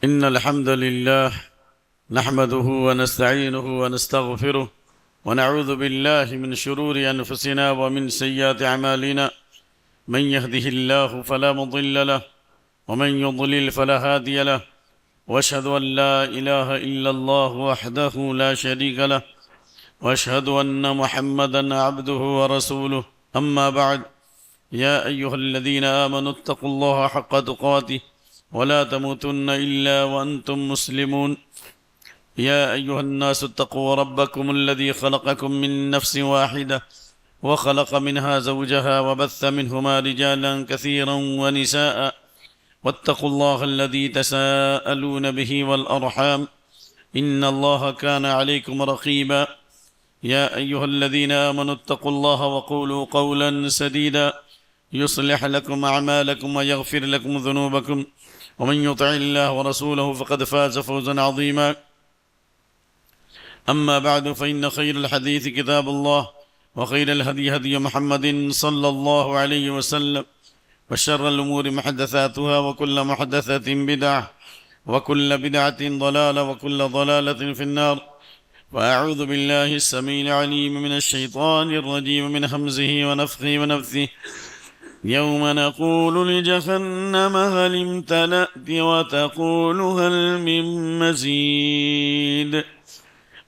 إن الحمد لله نحمده ونستعينه ونستغفره ونعوذ بالله من شرور أنفسنا ومن سيئات أعمالنا. من يهده الله فلا مضل له ومن يضلل فلا هادي له، وأشهد أن لا إله إلا الله وحده لا شريك له، وأشهد أن محمدًا عبده ورسوله. أما بعد، يا أيها الذين آمنوا اتقوا الله حق تقاته ولا تموتن إلا وأنتم مسلمون. يا أيها الناس اتقوا ربكم الذي خلقكم من نفس واحدة وخلق منها زوجها وبث منهما رجالا كثيرا ونساء، واتقوا الله الذي تساءلون به والأرحام إن الله كان عليكم رقيبا. يا أيها الذين آمنوا اتقوا الله وقولوا قولا سديدا يصلح لكم أعمالكم ويغفر لكم ذنوبكم، ومن يطع الله ورسوله فقد فاز فوزا عظيما. أما بعد، فإن خير الحديث كتاب الله، وخير الهدي هدي محمد صلى الله عليه وسلم، وشر الأمور محدثاتها، وكل محدثة بدعة، وكل بدعة ضلالة، وكل ضلالة في النار. وأعوذ بالله السميع العليم من الشيطان الرجيم من همزه ونفخه ونفثه. يوم نقول لجهنم هل امتلأت وتقول هل من مزيد،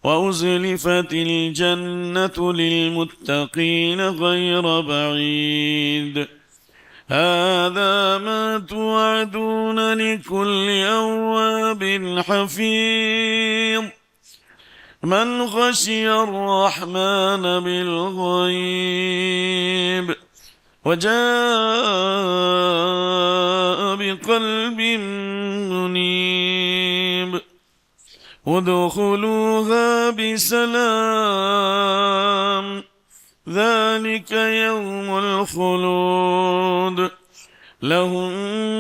وأزلفت الجنة للمتقين غير بعيد. هذا ما توعدون لكل أواب حفيظ من خشي الرحمن بالغيب وجاء بقلب منيب. ادخلوها بسلام ذلك يوم الخلود، لهم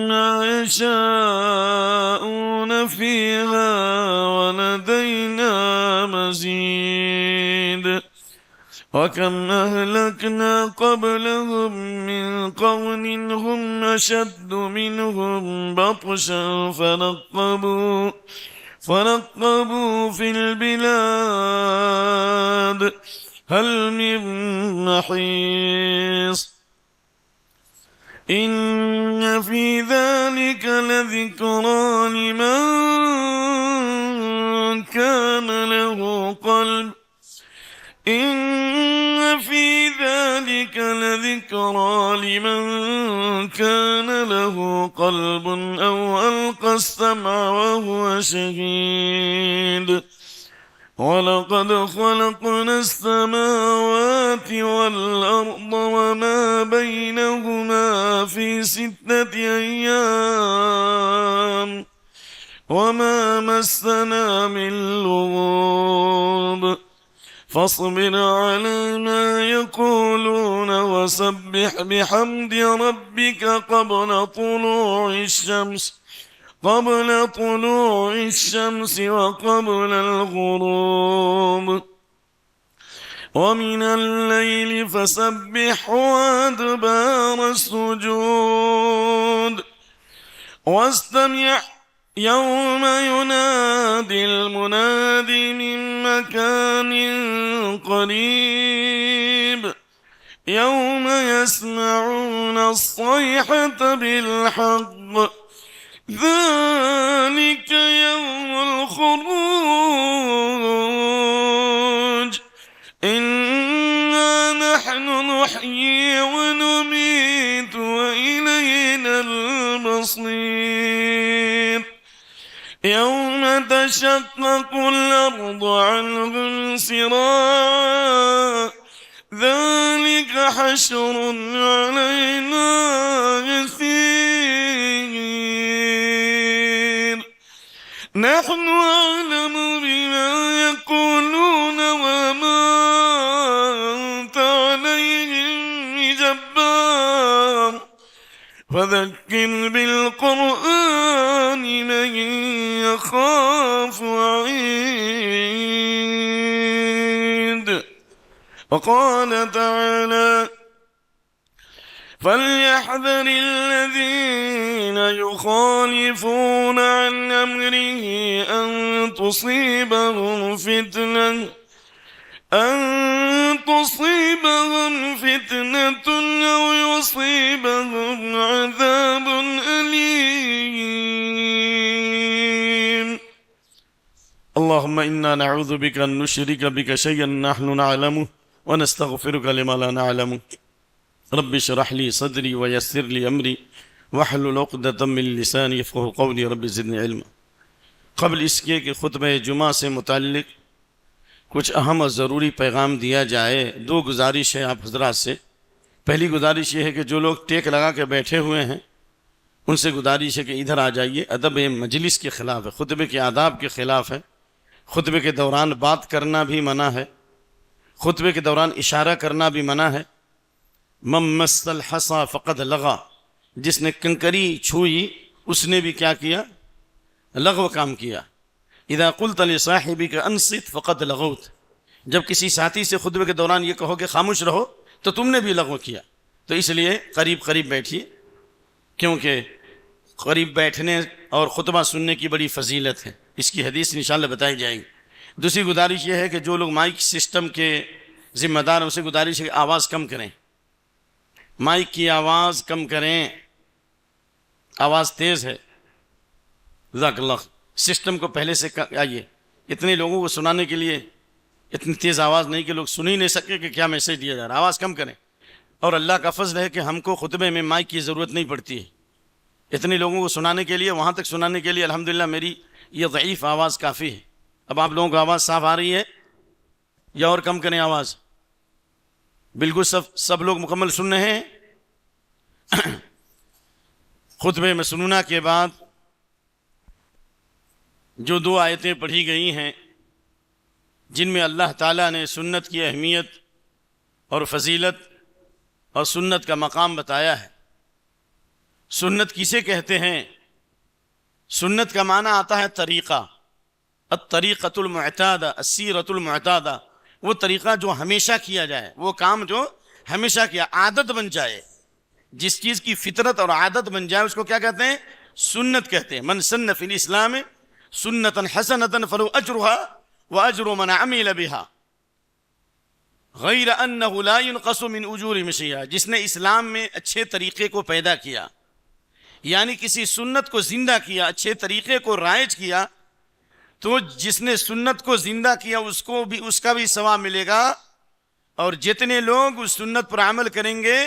ما يشاءون فيها ولدينا مزيد. وكم أهلكنا قبلهم من قرن هم أشد منهم بطشا فنقبوا في البلاد هل من محيص. إن في ذلك لذكرى لمن كان له قلب إن في ذلك لذكرى لمن كان له قلب أو ألقى السمع وهو شهيد. ولقد خلقنا السماوات والأرض وما بينهما في 6 أيام وما مسنا من لغوب. فاصبر على ما يقولون وسبح بحمد ربك قبل طلوع الشمس وقبل الغروب، ومن الليل فسبحه وأدبار السجود. واستمع يوم ينادي المناد من مكان قريب، يوم يسمعون الصيحة بالحق، ذلك يوم الخروج. إنا نحن نحيي ونميت وإلينا المصير. يوم تشقق الأرض عنهم سراعا، ذلك حشر علينا يسير. نحن أعلم بما يقولون وما أنت عليهم بجبار، فذكر بالقرآن من يخاف وعيد. وقال تعالى: فَلْيَحْذَرِ الَّذِينَ يُخَالِفُونَ عَنْ أَمْرِهِ أَن تُصِيبَهُمْ فِتْنَةٌ أَوْ يُصِيبَهُمْ عَذَابٌ أَلِيمٌ اللهم إنا نعوذ بك أن نشرك بك شيئا نحن نعلمه ونستغفرك لما لا نعلمه رب اشرح لي صدري ويسر لي أمري واحلل عقدة من لساني يفقهوا قولي رب زدني علما۔ قبل اس کے کہ خطبہ جمعہ سے متعلق کچھ اہم اور ضروری پیغام دیا جائے، دو گزارش ہے آپ حضرات سے۔ پہلی گزارش یہ ہے کہ جو لوگ ٹیک لگا کے بیٹھے ہوئے ہیں ان سے گزارش ہے کہ ادھر آ جائیے، ادب مجلس کے خلاف ہے، خطبے کے آداب کے خلاف ہے۔ خطبے کے دوران بات کرنا بھی منع ہے، خطبے کے دوران اشارہ کرنا بھی منع ہے۔ من مس الحصى فقد لغا، جس نے کنکری چھوئی اس نے بھی کیا کیا؟ لغو کام کیا۔ اذا قلت لصاحبك انصت فقد لغوت، جب کسی ساتھی سے خطبے کے دوران یہ کہو کہ خاموش رہو تو تم نے بھی لغو کیا۔ تو اس لیے قریب قریب بیٹھیے، کیونکہ قریب بیٹھنے اور خطبہ سننے کی بڑی فضیلت ہے، اس کی حدیث انشاءاللہ بتائی جائے گی۔ دوسری گزارش یہ ہے کہ جو لوگ مائک سسٹم کے ذمہ دار ہیں اسے گزارش ہے کہ آواز کم کریں، مائک کی آواز کم کریں، آواز تیز ہے۔ جزاک اللہ۔ سسٹم کو پہلے سے آئیے، اتنے لوگوں کو سنانے کے لیے اتنی تیز آواز نہیں کہ لوگ سن ہی نہیں سکے کہ کیا میسیج دیا جا رہا ہے۔ آواز کم کریں، اور اللہ کا فضل ہے کہ ہم کو خطبے میں مائک کی ضرورت نہیں پڑتی ہے، اتنے لوگوں کو سنانے کے لیے، وہاں تک سنانے کے لیے الحمدللہ میری یہ ضعیف آواز کافی ہے۔ اب آپ لوگوں کو آواز صاف آ رہی ہے یا اور کم کریں آواز؟ بالکل سب لوگ مکمل سن رہے ہیں؟ خطبے مسنونہ کے بعد جو دو آیتیں پڑھی گئی ہیں جن میں اللہ تعالیٰ نے سنت کی اہمیت اور فضیلت اور سنت کا مقام بتایا ہے۔ سنت کسے کہتے ہیں؟ سنت کا معنی آتا ہے طریقہ، الطریقۃ المعتادہ، السیرۃ المعتادہ، وہ طریقہ جو ہمیشہ کیا جائے، وہ کام جو ہمیشہ کیا، عادت بن جائے، جس چیز کی فطرت اور عادت بن جائے اس کو کیا کہتے ہیں؟ سنت کہتے ہیں۔ من سن فی الاسلام سنتا حسنتا فلو اجرها واجر من عمل بها غیر انه لا ينقص من اجورهم شیئا، جس نے اسلام میں اچھے طریقے کو پیدا کیا، یعنی کسی سنت کو زندہ کیا، اچھے طریقے کو رائج کیا، تو جس نے سنت کو زندہ کیا اس کا بھی ثواب ملے گا، اور جتنے لوگ اس سنت پر عمل کریں گے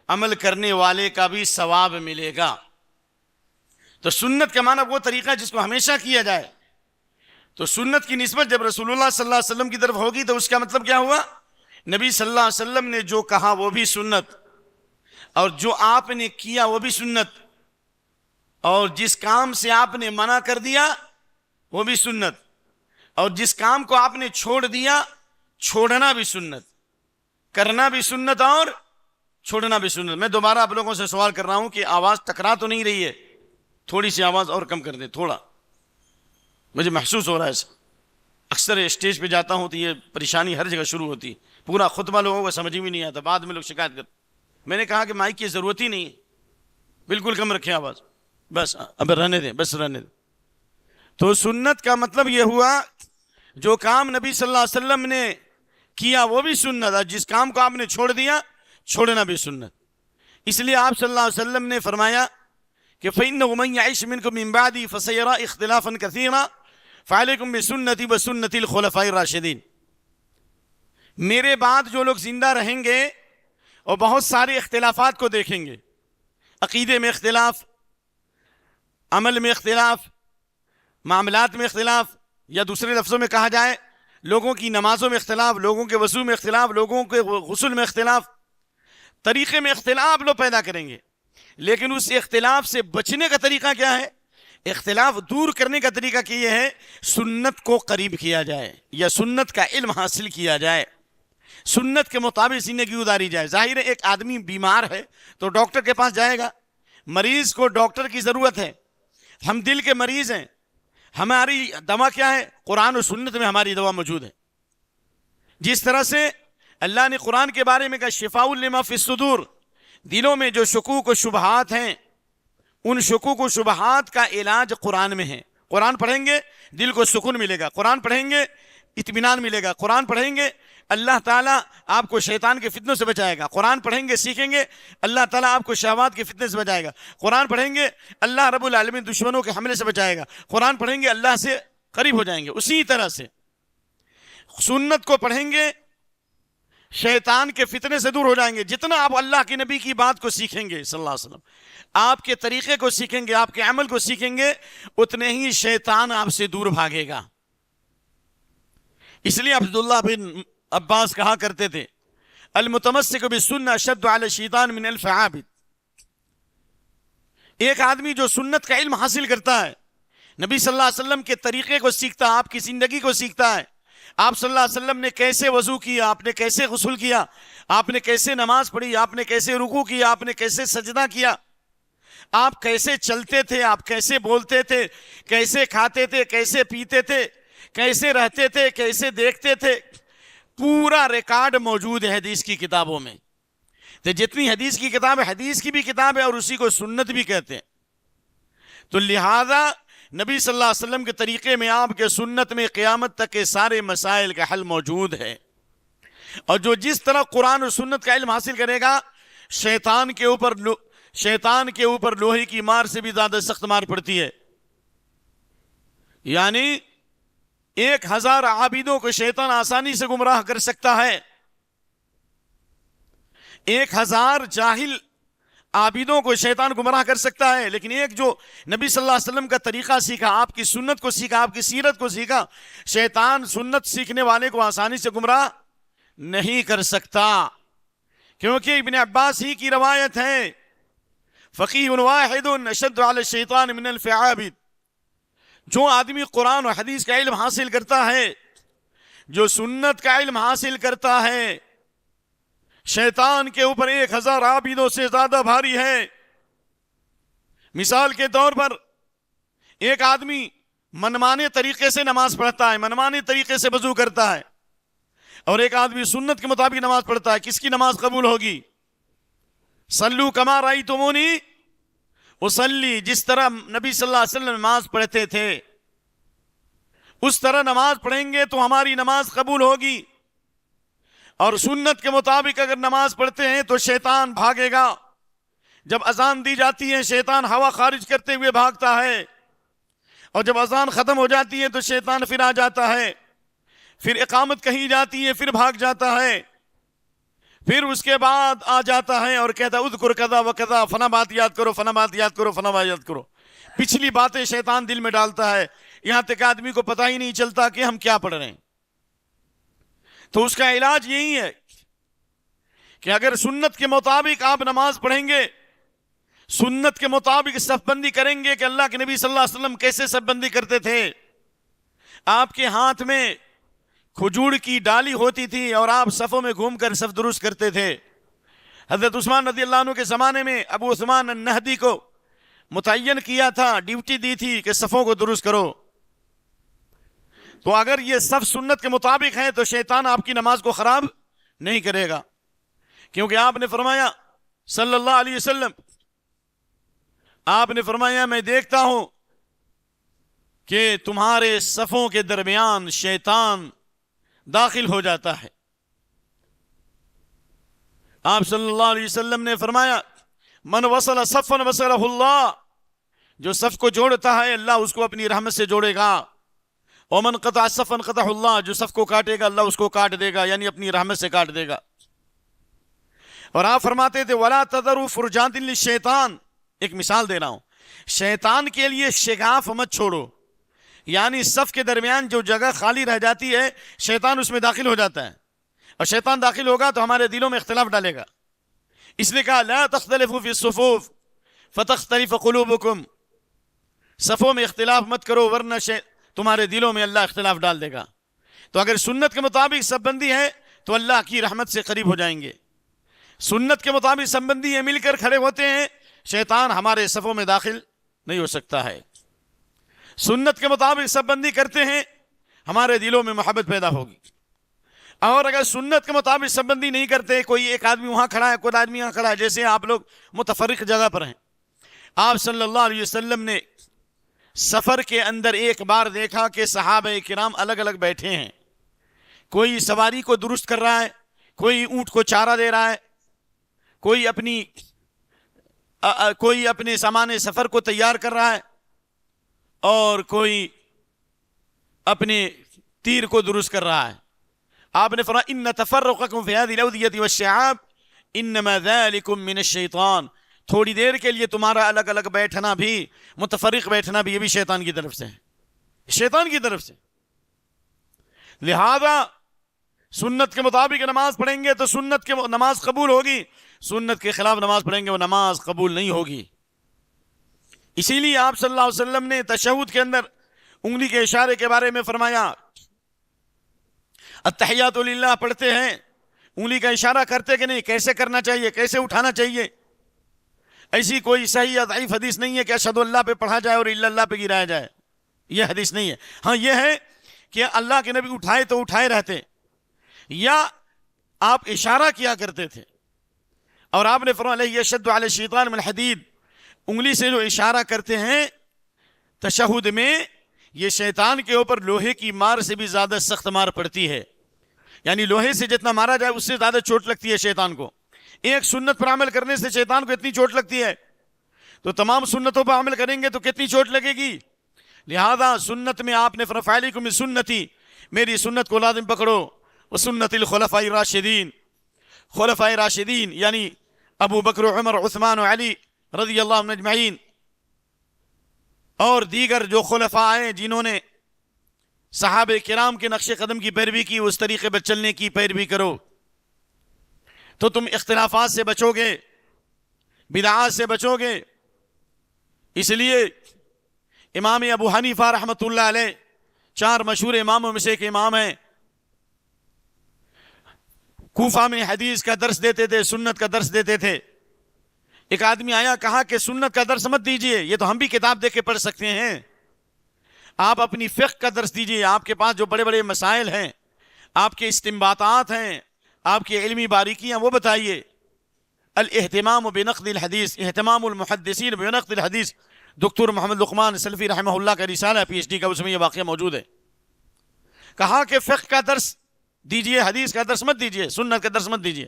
عمل کرنے والے کا بھی ثواب ملے گا۔ تو سنت کا معنی وہ طریقہ جس کو ہمیشہ کیا جائے۔ تو سنت کی نسبت جب رسول اللہ صلی اللہ علیہ وسلم کی طرف ہوگی تو اس کا مطلب کیا ہوا؟ نبی صلی اللہ علیہ وسلم نے جو کہا وہ بھی سنت، اور جو آپ نے کیا وہ بھی سنت، اور جس کام سے آپ نے منع کر دیا وہ بھی سنت، اور جس کام کو آپ نے چھوڑ دیا چھوڑنا بھی سنت، کرنا بھی سنت اور چھوڑنا بھی سنت۔ میں دوبارہ آپ لوگوں سے سوال کر رہا ہوں کہ آواز ٹکرا تو نہیں رہی ہے؟ تھوڑی سی آواز اور کم کر دیں، تھوڑا، مجھے محسوس ہو رہا ہے۔ اکثر اسٹیج پہ جاتا ہوں تو یہ پریشانی ہر جگہ شروع ہوتی، پورا خطبہ لوگوں کو سمجھ بھی نہیں آتا، بعد میں لوگ شکایت کرتے۔ میں نے کہا کہ مائک کی ضرورت ہی نہیں ہے، بالکل کم رکھیں آواز، بس اب رہنے دیں، بس رہنے دیں۔ تو سنت کا مطلب یہ ہوا جو کام نبی صلی اللہ علیہ وسلم نے کیا وہ بھی سنت، اور جس کام کو آپ نے چھوڑ دیا چھوڑنا بھی سنت۔ اس لیے آپ صلی اللہ علیہ وسلم نے فرمایا کہ فَإِنَّهُ مَنْ يَعِشْ مِنْكُمْ مِنْ بَعْدِي فَسَيَرَى اخْتِلَافًا كَثِيرًا فَعَلَيْكُمْ بِسُنَّتِي وَسُنَّتِ الْخُلَفَاءِ الرَّاشِدِينَ، میرے بعد جو لوگ زندہ رہیں گے اور بہت سارے اختلافات کو دیکھیں گے، عقیدے میں اختلاف، عمل میں اختلاف، معاملات میں اختلاف، یا دوسرے لفظوں میں کہا جائے لوگوں کی نمازوں میں اختلاف، لوگوں کے وضو میں اختلاف، لوگوں کے غسل میں اختلاف، طریقے میں اختلاف لوگ پیدا کریں گے، لیکن اس اختلاف سے بچنے کا طریقہ کیا ہے؟ اختلاف دور کرنے کا طریقہ کہ یہ ہے سنت کو قریب کیا جائے، یا سنت کا علم حاصل کیا جائے، سنت کے مطابق زندگی گزاری جائے۔ ظاہر ہے ایک آدمی بیمار ہے تو ڈاکٹر کے پاس جائے گا، مریض کو ڈاکٹر کی ضرورت ہے۔ ہم دل کے مریض ہیں، ہماری دوا کیا ہے؟ قرآن و سنت میں ہماری دوا موجود ہے۔ جس طرح سے اللہ نے قرآن کے بارے میں کہا شفاء لما فی الصدور، دلوں میں جو شکوک و شبہات ہیں، ان شکوک و شبہات کا علاج قرآن میں ہے۔ قرآن پڑھیں گے دل کو سکون ملے گا، قرآن پڑھیں گے اطمینان ملے گا، قرآن پڑھیں گے اللہ تعالیٰ آپ کو شیطان کے فتنوں سے بچائے گا، قرآن پڑھیں گے سیکھیں گے اللہ تعالیٰ آپ کو شہوات کے فتنے سے بچائے گا، قرآن پڑھیں گے اللہ رب العالمین دشمنوں کے حملے سے بچائے گا، قرآن پڑھیں گے اللہ سے قریب ہو جائیں گے۔ اسی طرح سے سنت کو پڑھیں گے شیطان کے فتنے سے دور ہو جائیں گے۔ جتنا آپ اللہ کے نبی کی بات کو سیکھیں گے صلی اللہ علیہ وسلم، آپ کے طریقے کو سیکھیں گے، آپ کے عمل کو سیکھیں گے، اتنے ہی شیطان آپ سے دور بھاگے گا۔ اس لیے عبداللہ بن عباس کہا کرتے تھے المتمسک بالسنہ اشد علی الشیطان من الف عابد۔ ایک آدمی جو سنت کا علم حاصل کرتا ہے، نبی صلی اللہ علیہ وسلم کے طریقے کو سیکھتا ہے، آپ کی زندگی کو سیکھتا ہے، آپ صلی اللہ علیہ وسلم نے کیسے وضو کیا، آپ نے کیسے غسل کیا، آپ نے کیسے نماز پڑھی، آپ نے کیسے رکوع کیا، آپ نے کیسے سجدہ کیا، آپ کیسے چلتے تھے، آپ کیسے بولتے تھے، کیسے کھاتے تھے، کیسے پیتے تھے، کیسے رہتے تھے، کیسے دیکھتے تھے، پورا ریکارڈ موجود ہے حدیث کی کتابوں میں۔ تو جتنی حدیث کی کتاب ہے، حدیث کی بھی کتاب ہے اور اسی کو سنت بھی کہتے ہیں۔ تو لہذا نبی صلی اللہ علیہ وسلم کے طریقے میں، آپ کے سنت میں قیامت تک کے سارے مسائل کا حل موجود ہے۔ اور جو جس طرح قرآن اور سنت کا علم حاصل کرے گا، شیطان کے اوپر لوہے کی مار سے بھی زیادہ سخت مار پڑتی ہے۔ یعنی 1000 عابدوں کو شیطان آسانی سے گمراہ کر سکتا ہے، 1000 جاہل عابدوں کو شیطان گمراہ کر سکتا ہے، لیکن ایک جو نبی صلی اللہ علیہ وسلم کا طریقہ سیکھا، آپ کی سنت کو سیکھا، آپ کی سیرت کو سیکھا، شیطان سنت سیکھنے والے کو آسانی سے گمراہ نہیں کر سکتا۔ کیونکہ ابن عباس ہی کی روایت ہے فقیہ واحد اشد علی الشیطان من الف عابد۔ جو آدمی قرآن و حدیث کا علم حاصل کرتا ہے، جو سنت کا علم حاصل کرتا ہے، شیطان کے اوپر 1000 عابدوں سے زیادہ بھاری ہے۔ مثال کے طور پر ایک آدمی منمانے طریقے سے نماز پڑھتا ہے، منمانے طریقے سے وضو کرتا ہے، اور ایک آدمی سنت کے مطابق نماز پڑھتا ہے، کس کی نماز قبول ہوگی؟ صلو کما رأیتمونی اصلی، جس طرح نبی صلی اللہ علیہ وسلم نماز پڑھتے تھے اس طرح نماز پڑھیں گے تو ہماری نماز قبول ہوگی۔ اور سنت کے مطابق اگر نماز پڑھتے ہیں تو شیطان بھاگے گا۔ جب اذان دی جاتی ہے شیطان ہوا خارج کرتے ہوئے بھاگتا ہے، اور جب اذان ختم ہو جاتی ہے تو شیطان پھر آ جاتا ہے، پھر اقامت کہی جاتی ہے پھر بھاگ جاتا ہے، پھر اس کے بعد آ جاتا ہے اور کہتا ہے اذکر کذا و کذا، فنا بات یاد کرو، فنا بات یاد کرو، فنا بات یاد کرو۔ پچھلی باتیں شیطان دل میں ڈالتا ہے، یہاں تک آدمی کو پتہ ہی نہیں چلتا کہ ہم کیا پڑھ رہے ہیں۔ تو اس کا علاج یہی ہے کہ اگر سنت کے مطابق آپ نماز پڑھیں گے، سنت کے مطابق صف بندی کریں گے کہ اللہ کے نبی صلی اللہ علیہ وسلم کیسے صف بندی کرتے تھے، آپ کے ہاتھ میں کھجور کی ڈالی ہوتی تھی اور آپ صفوں میں گھوم کر صف درست کرتے تھے۔ حضرت عثمان رضی اللہ عنہ کے زمانے میں ابو عثمان النہدی کو متعین کیا تھا، ڈیوٹی دی تھی کہ صفوں کو درست کرو۔ تو اگر یہ صف سنت کے مطابق ہے تو شیطان آپ کی نماز کو خراب نہیں کرے گا، کیونکہ آپ نے فرمایا صلی اللہ علیہ وسلم، آپ نے فرمایا میں دیکھتا ہوں کہ تمہارے صفوں کے درمیان شیطان داخل ہو جاتا ہے۔ آپ صلی اللہ علیہ وسلم نے فرمایا من وصل صفا وصلہ اللہ، جو صف کو جوڑتا ہے اللہ اس کو اپنی رحمت سے جوڑے گا، ومن قطع صفا قطع اللہ، جو صف کو کاٹے گا اللہ اس کو کاٹ دے گا، یعنی اپنی رحمت سے کاٹ دے گا۔ اور آپ فرماتے تھے ولا تذروا فرجات للشیطان، ایک مثال دے رہا ہوں، شیطان کے لیے شگاف مت چھوڑو، یعنی صف کے درمیان جو جگہ خالی رہ جاتی ہے شیطان اس میں داخل ہو جاتا ہے، اور شیطان داخل ہوگا تو ہمارے دلوں میں اختلاف ڈالے گا۔ اس لیے کہا لا تختلفوا فی الصفوف فتختلف قلوبکم، صفوں میں اختلاف مت کرو ورنہ تمہارے دلوں میں اللہ اختلاف ڈال دے گا۔ تو اگر سنت کے مطابق صف بندی ہے تو اللہ کی رحمت سے قریب ہو جائیں گے، سنت کے مطابق صف بندی ہے، مل کر کھڑے ہوتے ہیں، شیطان ہمارے صفوں میں داخل نہیں ہو سکتا ہے۔ سنت کے مطابق صف بندی کرتے ہیں، ہمارے دلوں میں محبت پیدا ہوگی۔ اور اگر سنت کے مطابق سبندی نہیں کرتے، کوئی ایک آدمی وہاں کھڑا ہے، کوئی آدمی یہاں کھڑا ہے، جیسے آپ لوگ متفرق جگہ پر ہیں، آپ صلی اللہ علیہ وسلم نے سفر کے اندر ایک بار دیکھا کہ صحابہ کرام الگ الگ بیٹھے ہیں، کوئی سواری کو درست کر رہا ہے، کوئی اونٹ کو چارہ دے رہا ہے، کوئی اپنے سامان سفر کو تیار کر رہا ہے، اور کوئی اپنے تیر کو درست کر رہا ہے۔ آپ نے فرمایا ان تفرقکم فی هذه الاودیہ والشعاب انما ذلکم من الشیطان، تھوڑی دیر کے لیے تمہارا الگ الگ بیٹھنا بھی، متفرق بیٹھنا بھی، یہ بھی شیطان کی طرف سے ہے، شیطان کی طرف سے۔ لہذا سنت کے مطابق نماز پڑھیں گے تو سنت کے نماز قبول ہوگی، سنت کے خلاف نماز پڑھیں گے وہ نماز قبول نہیں ہوگی۔ اسی لیے آپ صلی اللہ علیہ وسلم نے تشہد کے اندر انگلی کے اشارے کے بارے میں فرمایا، التحیات للہ پڑھتے ہیں، انگلی کا اشارہ کرتے کہ نہیں، کیسے کرنا چاہیے، کیسے اٹھانا چاہیے۔ ایسی کوئی صحیح یا ضعیف حدیث نہیں ہے کہ اشہد اللہ پہ پڑھا جائے اور الا اللہ پہ گرایا جائے، یہ حدیث نہیں ہے۔ ہاں یہ ہے کہ اللہ کے نبی اٹھائے تو اٹھائے رہتے، یا آپ اشارہ کیا کرتے تھے، اور آپ نے فرمایا یشد علی الشیطان من حدید، انگلی سے جو اشارہ کرتے ہیں تشہد میں، یہ شیطان کے اوپر لوہے کی مار سے بھی زیادہ سخت مار پڑتی ہے، یعنی لوہے سے جتنا مارا جائے اس سے زیادہ چوٹ لگتی ہے شیطان کو۔ ایک سنت پر عمل کرنے سے شیطان کو اتنی چوٹ لگتی ہے، تو تمام سنتوں پر عمل کریں گے تو کتنی چوٹ لگے گی۔ لہذا سنت میں آپ نے فعلیکم بسنتی، میری سنت کو لازم پکڑو، وسنت الخلفاء الراشدین، خلفاء راشدین یعنی ابو بکر عمر عثمان و علی رضی اللہ عنہم اجمعین، اور دیگر جو خلفاء آئے جنہوں نے صحابہ کرام کے نقش قدم کی پیروی کی، اس طریقے پر چلنے کی پیروی کرو تو تم اختلافات سے بچو گے، بدعات سے بچو گے۔ اس لیے امام ابو حنیفہ رحمۃ اللہ علیہ 4 مشہور اماموں میں سے ایک امام ہیں، کوفہ میں حدیث کا درس دیتے تھے، سنت کا درس دیتے تھے۔ ایک آدمی آیا، کہا کہ سنت کا درس مت دیجئے، یہ تو ہم بھی کتاب دیکھ کے پڑھ سکتے ہیں، آپ اپنی فقہ کا درس دیجئے، آپ کے پاس جو بڑے بڑے مسائل ہیں، آپ کے استنباطات ہیں، آپ کی علمی باریکیاں، وہ بتائیے۔ الاہتمام بنقد الحدیث، اہتمام المحدثین بنقد الحدیث، دکتور محمد لقمان سلفی رحمہ اللہ کا رسالہ پی ایچ ڈی کا، اس میں یہ واقعہ موجود ہے۔ کہا کہ فقہ کا درس دیجئے، حدیث کا درس مت دیجئے، سنت کا درس مت دیجئے۔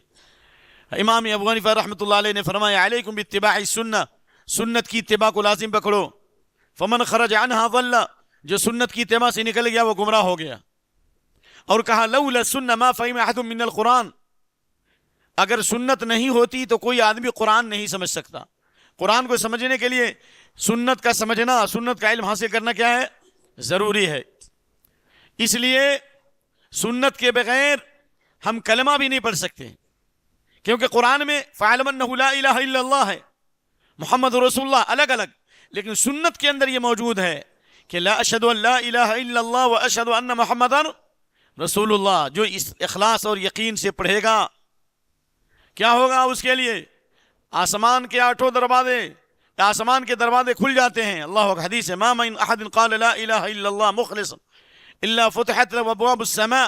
امام ابو حنیفہ رحمۃ اللہ علیہ نے فرمایا علیکم باتباع السنہ، سنت کی اتباع کو لازم پکڑو، فمن خرج عنہا ضل، جو سنت کی اتباع سے نکل گیا وہ گمراہ ہو گیا۔ اور کہا لولا السنہ ما فہم احد من القرآن، اگر سنت نہیں ہوتی تو کوئی آدمی قرآن نہیں سمجھ سکتا۔ قرآن کو سمجھنے کے لیے سنت کا سمجھنا، سنت کا علم حاصل کرنا کیا ہے؟ ضروری ہے۔ اس لیے سنت کے بغیر ہم کلمہ بھی نہیں پڑھ سکتے، کیونکہ قرآن میں فَاعْلَمْ أَنَّهُ لَا إِلَهَ إِلَّا اللَّهُ ہے، محمد رسول اللہ الگ الگ، لیکن سنت کے اندر یہ موجود ہے کہ لا اشہد ان لا الہ الا اللہ و اشہد ان محمد رسول اللہ۔ جو اس اخلاص اور یقین سے پڑھے گا، کیا ہوگا اس کے لیے؟ آسمان کے 8 دروازے، آسمان کے دروازے کھل جاتے ہیں۔ اللہ کا حدیث ہے ما من احد قال لا الہ الا اللہ مخلص الا فتحت له ابواب السماء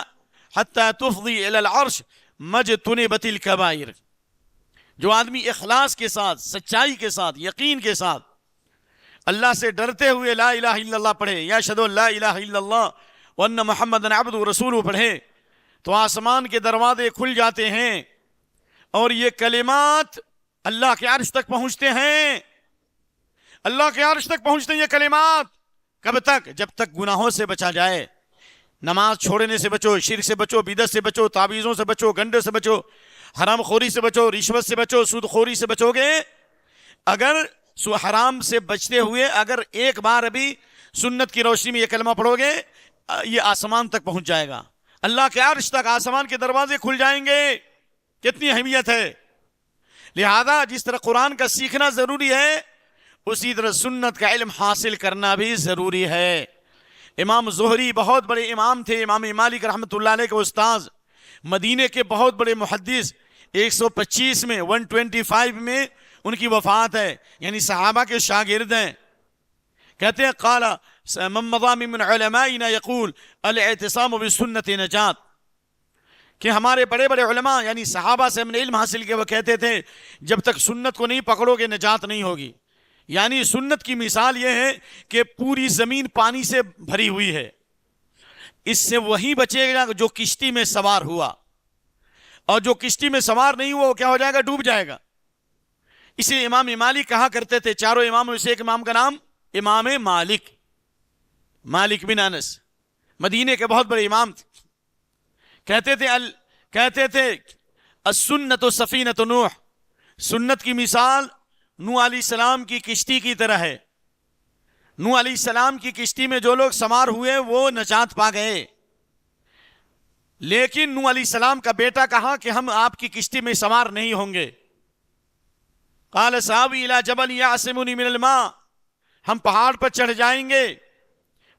حتى تفضي الى العرش مجتنبت الكبائر۔ جو آدمی اخلاص کے ساتھ، سچائی کے ساتھ، یقین کے ساتھ اللہ سے ڈرتے ہوئے لا الہ الا اللہ پڑھے، یا اشہد ان لا الہ الا اللہ وان محمد عبدہ رسولہ پڑھے، تو آسمان کے دروازے کھل جاتے ہیں، اور یہ کلمات اللہ کے عرش تک پہنچتے ہیں۔ اللہ کے عرش تک پہنچتے ہیں یہ کلمات، کب تک؟ جب تک گناہوں سے بچا جائے، نماز چھوڑنے سے بچو، شرک سے بچو، بدعت سے بچو، تعویذوں سے بچو، گنڈے سے بچو، حرام خوری سے بچو، رشوت سے بچو، سود خوری سے بچو گے۔ اگر حرام سے بچتے ہوئے اگر ایک بار بھی سنت کی روشنی میں یہ کلمہ پڑھو گے، یہ آسمان تک پہنچ جائے گا، اللہ کے عرش تک، آسمان کے دروازے کھل جائیں گے۔ کتنی اہمیت ہے۔ لہذا جس طرح قرآن کا سیکھنا ضروری ہے، اسی طرح سنت کا علم حاصل کرنا بھی ضروری ہے۔ امام زہری بہت بڑے امام تھے، امام مالک رحمۃ اللہ علیہ کے استاذ، مدینے کے بہت بڑے محدث، 125 میں 125 میں ان کی وفات ہے، یعنی صحابہ کے شاگرد ہیں۔ کہتے ہیں قال من مضى من علمائنا يقول الاعتصام بالسنة نجات، کہ ہمارے بڑے بڑے علماء یعنی صحابہ سے ہم نے علم حاصل کیا، وہ کہتے تھے جب تک سنت کو نہیں پکڑو گے نجات نہیں ہوگی. یعنی سنت کی مثال یہ ہے کہ پوری زمین پانی سے بھری ہوئی ہے، اس سے وہی بچے گا جو کشتی میں سوار ہوا، اور جو کشتی میں سوار نہیں ہوا وہ کیا ہو جائے گا؟ ڈوب جائے گا. اسی لیے امام مالک کہا کرتے تھے، چاروں اماموں سے ایک امام کا نام امام مالک، مالک بن انس، مدینے کے بہت بڑے امام تھے. کہتے تھے السنت سفینۃ نوح، سنت کی مثال نوح علیہ السلام کی کشتی کی طرح ہے. نوح علیہ السلام کی کشتی میں جو لوگ سوار ہوئے وہ نجات پا گئے، لیکن نوح علیہ السلام کا بیٹا کہا کہ ہم آپ کی کشتی میں سوار نہیں ہوں گے. قال ساوی الی جبل یعصمنی من الماء، ہم پہاڑ پر چڑھ جائیں گے،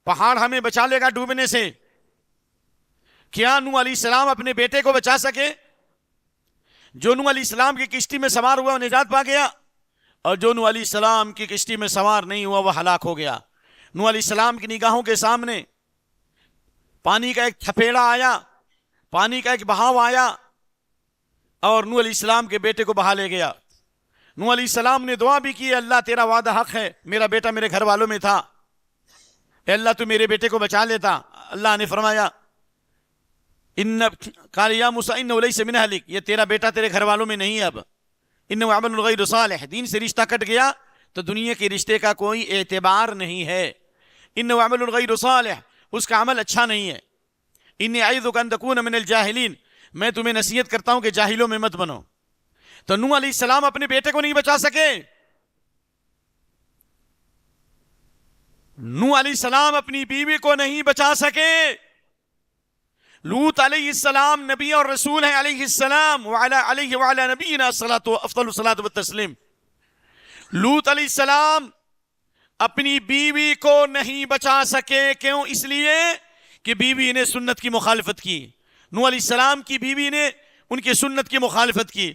پہاڑ ہمیں بچا لے گا ڈوبنے سے. کیا نوح علیہ السلام اپنے بیٹے کو بچا سکے؟ جو نوح علیہ السلام کی کشتی میں سوار ہوا وہ نجات پا گیا، اور جو نوح علیہ السلام کی کشتی میں سوار نہیں ہوا وہ ہلاک ہو گیا. نوح علیہ السلام کی نگاہوں کے سامنے پانی کا ایک تھپیڑا آیا، پانی کا ایک بہاؤ آیا، اور نوح علیہ السلام کے بیٹے کو بہا لے گیا. نوح علیہ السلام نے دعا بھی کی، اللہ تیرا وعدہ حق ہے، میرا بیٹا میرے گھر والوں میں تھا، اے اللہ تو میرے بیٹے کو بچا لیتا. اللہ نے فرمایا قال یا موسیٰ انہ لیس من اہلک، یہ تیرا بیٹا تیرے گھر والوں میں نہیں ہے، اب انہ عمل غیر صالح، دین سے رشتہ کٹ گیا تو دنیا کے رشتے کا کوئی اعتبار نہیں ہے. انہ عمل غیر صالح، اس کا عمل اچھا نہیں ہے. انی اعیذک ان تکون من الجاہلین، میں تمہیں نصیحت کرتا ہوں کہ جاہلوں میں مت بنو. تو نوح علیہ السلام اپنے بیٹے کو نہیں بچا سکے، نوح علیہ السلام اپنی بیوی کو نہیں بچا سکے. لوط علیہ السلام نبی اور رسول ہیں علیہ السلام، وعلی نبینا افضل الصلاۃ والتسلیم. لوط علیہ السلام اپنی بیوی کو نہیں بچا سکے، کیوں؟ اس لیے کہ بیوی نے سنت کی مخالفت کی. نوح علیہ السلام کی بیوی نے ان کی سنت کی مخالفت کی،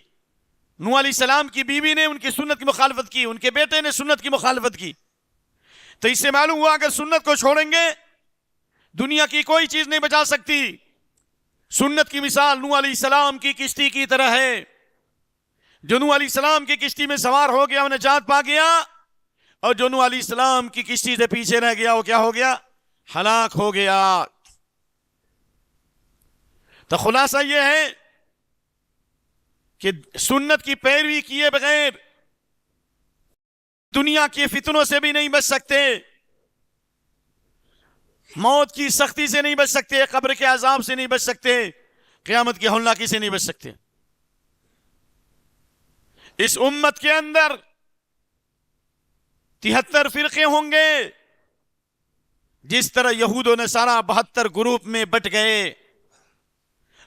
نوح علیہ السلام کی بیوی نے ان کی سنت کی مخالفت کی، ان کے بیٹے نے سنت کی مخالفت کی. تو اس سے معلوم ہوا اگر سنت کو چھوڑیں گے دنیا کی کوئی چیز نہیں بچا سکتی. سنت کی مثال نوح علیہ السلام کی کشتی کی طرح ہے. جو نوح علیہ السلام کی کشتی میں سوار ہو گیا وہ نجات پا گیا، اور جو نوح علیہ السلام کی کشتی سے پیچھے رہ گیا وہ کیا ہو گیا؟ ہلاک ہو گیا. تو خلاصہ یہ ہے کہ سنت کی پیروی کیے بغیر دنیا کے فتنوں سے بھی نہیں بچ سکتے، موت کی سختی سے نہیں بچ سکتے، قبر کے عذاب سے نہیں بچ سکتے، قیامت کی ہولناکی سے نہیں بچ سکتے. اس امت کے اندر 73 فرقے ہوں گے، جس طرح یہود و نصارہ 72 گروپ میں بٹ گئے.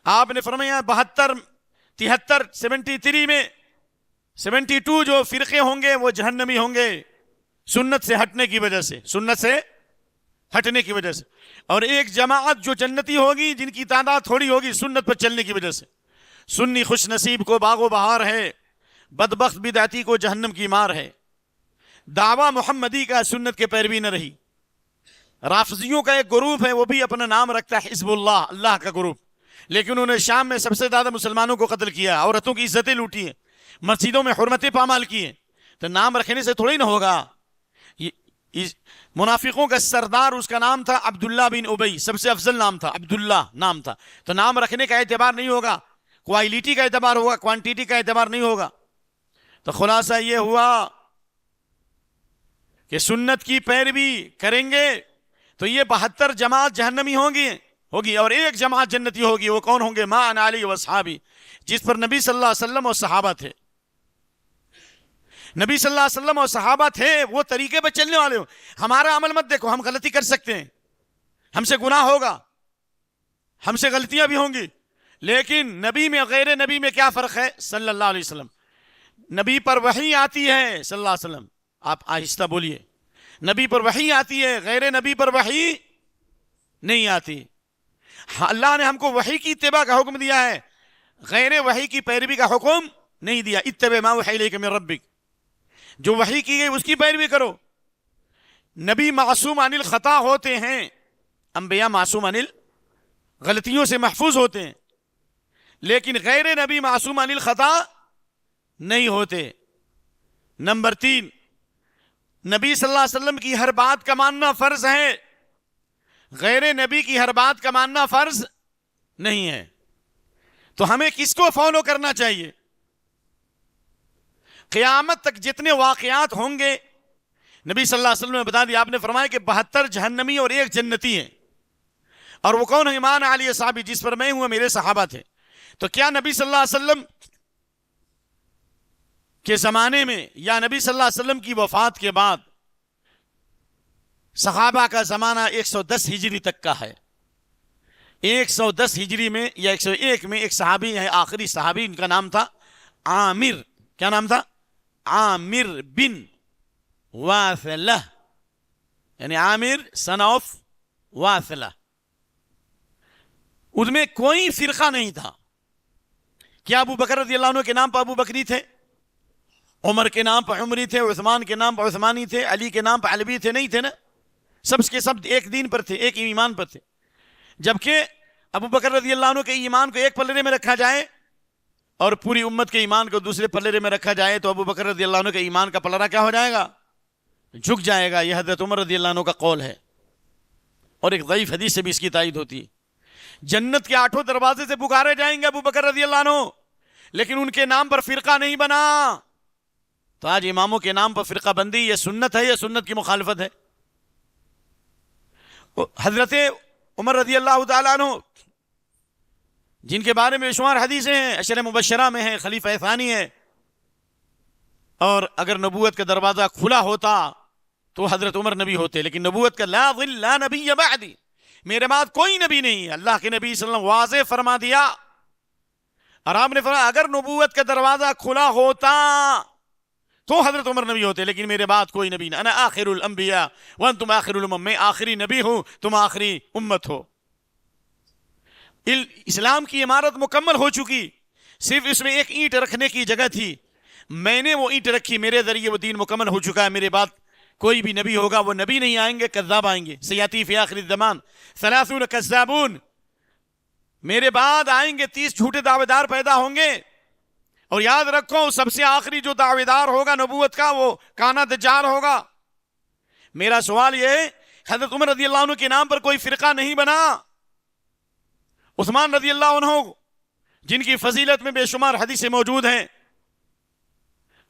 آپ نے فرمایا 73 73 میں 72 جو فرقے ہوں گے وہ جہنمی ہوں گے، سنت سے ہٹنے کی وجہ سے، سنت سے ہٹنے کی وجہ سے. اور ایک جماعت جو جنتی ہوگی جن کی تعداد تھوڑی ہوگی سنت پر چلنے کی وجہ سے. سنی خوش نصیب کو باغ و بہار ہے، بدبخت بدعتی کو جہنم کی مار ہے. دعویٰ محمدی کا سنت کے پیروی نہ رہی. رافضیوں کا ایک گروپ ہے وہ بھی اپنا نام رکھتا ہے حزب اللہ، اللہ کا گروپ، لیکن انہوں نے شام میں سب سے زیادہ مسلمانوں کو قتل کیا، عورتوں کی عزتیں لوٹی ہیں، مسجدوں میں حرمتیں پامال کی ہیں. تو نام رکھنے سے تھوڑی نہ ہوگا. منافقوں کا سردار اس کا نام تھا عبداللہ بن ابی، سب سے افضل نام تھا، عبداللہ نام تھا. تو نام رکھنے کا اعتبار نہیں ہوگا، کوالٹی کا اعتبار ہوگا، کوانٹیٹی کا اعتبار نہیں ہوگا. تو خلاصہ یہ ہوا کہ سنت کی پیروی کریں گے تو یہ 72 جماعت جہنمی ہوگی اور ایک جماعت جنتی ہوگی. وہ کون ہوں گے؟ ما انا علی و اصحابی، جس پر نبی صلی اللہ علیہ وسلم اور صحابہ تھے. نبی صلی اللہ علیہ وسلم اور صحابہ تھے، وہ طریقے پہ چلنے والے ہو. ہمارا عمل مت دیکھو، ہم غلطی کر سکتے ہیں، ہم سے گناہ ہوگا، ہم سے غلطیاں بھی ہوں گی، لیکن نبی میں غیر نبی میں کیا فرق ہے؟ صلی اللہ علیہ وسلم نبی پر وحی آتی ہے، صلی اللہ علیہ وسلم، آپ آہستہ بولیے، نبی پر وحی آتی ہے، غیر نبی پر وحی نہیں آتی. اللہ نے ہم کو وحی کی اتباع کا حکم دیا ہے، غیر وحی کی پیروی کا حکم نہیں دیا. اتبع ما اوحی الیک من ربک، جو وحی کی گئی اس کی پیروی کرو. نبی معصوم عن الخطا ہوتے ہیں، انبیاء معصوم عن غلطیوں سے محفوظ ہوتے ہیں، لیکن غیر نبی معصوم عن الخطا نہیں ہوتے۔ نمبر 3، نبی صلی اللہ علیہ وسلم کی ہر بات کا ماننا فرض ہے، غیر نبی کی ہر بات کا ماننا فرض نہیں ہے۔ تو ہمیں کس کو فالو کرنا چاہیے؟ قیامت تک جتنے واقعات ہوں گے نبی صلی اللہ علیہ وسلم نے بتا دیا، آپ نے فرمایا کہ 72 جہنمی اور 1 جنتی ہیں، اور وہ کون ہے؟ ایمان علی صحابی، جس پر میں ہوں میرے صحابہ تھے۔ تو کیا نبی صلی اللہ علیہ وسلم کے زمانے میں یا نبی صلی اللہ علیہ وسلم کی وفات کے بعد صحابہ کا زمانہ 110 ہجری تک کا ہے؟ 110 ہجری میں یا 101 میں ایک صحابی ہے، آخری صحابی، ان کا نام تھا عامر۔ کیا نام تھا؟ عامر بن واثلہ، یعنی عامر سن آف واثلہ۔ ان میں کوئی فرقہ نہیں تھا۔ کیا ابو بکر رضی اللہ عنہ کے نام پر ابو بکری تھے، عمر کے نام پر عمری تھے، عثمان کے نام پر عثمانی تھے، علی کے نام پر علوی تھے؟ نہیں تھے نا، سب کے سب ایک دین پر تھے، ایک ایمان پر تھے۔ جبکہ ابو بکر رضی اللہ عنہ کے ایمان کو ایک پلڑے میں رکھا جائے اور پوری امت کے ایمان کو دوسرے پلڑے میں رکھا جائے تو ابو بکر رضی اللہ عنہ کے ایمان کا پلڑا کیا ہو جائے گا؟ جھک جائے گا۔ یہ حضرت عمر رضی اللہ عنہ کا قول ہے، اور ایک ضعیف حدیث سے بھی اس کی تائید ہوتی ہے۔ جنت کے 8 دروازے سے پکارے جائیں گے ابو بکر رضی اللہ عنہ، لیکن ان کے نام پر فرقہ نہیں بنا۔ تو آج اماموں کے نام پر فرقہ بندی یہ سنت ہے یا سنت کی مخالفت ہے؟ حضرت عمر رضی اللہ تعالیٰ عنہ، جن کے بارے میں شمار حدیثیں ہیں، عشر مبشرہ میں ہیں، خلیفہ ثانی ہے، اور اگر نبوت کا دروازہ کھلا ہوتا تو حضرت عمر نبی ہوتے، لیکن نبوت کا لا ظل لا نبی بعدی، میرے بعد کوئی نبی نہیں ہے، اللہ کے نبی صلی اللہ علیہ وسلم واضح فرما دیا۔ اور آپ نے فرمایا اگر نبوت کا دروازہ کھلا ہوتا تو حضرت عمر نبی ہوتے، لیکن میرے بعد کوئی نبی نہیں۔ انا آخر الانبیاء وانتم آخر الامم، میں آخری نبی ہوں، تم آخری امت ہو۔ اسلام کی عمارت مکمل ہو چکی، صرف اس میں ایک اینٹ رکھنے کی جگہ تھی، میں نے وہ اینٹ رکھی، میرے ذریعے وہ دین مکمل ہو چکا ہے۔ میرے بعد کوئی بھی نبی ہوگا وہ نبی نہیں آئیں گے، کذاب آئیں گے۔ سیاتی فی آخر الزمان 30 کذابون، میرے بعد آئیں گے 30 جھوٹے دعوے دار پیدا ہوں گے، اور یاد رکھو سب سے آخری جو دعوے دار ہوگا نبوت کا وہ کانا دجال ہوگا۔ میرا سوال یہ ہے، حضرت عمر رضی اللہ عنہ کے نام پر کوئی فرقہ نہیں بنا، عثمان رضی اللہ عنہ جن کی فضیلت میں بے شمار حدیثیں موجود ہیں،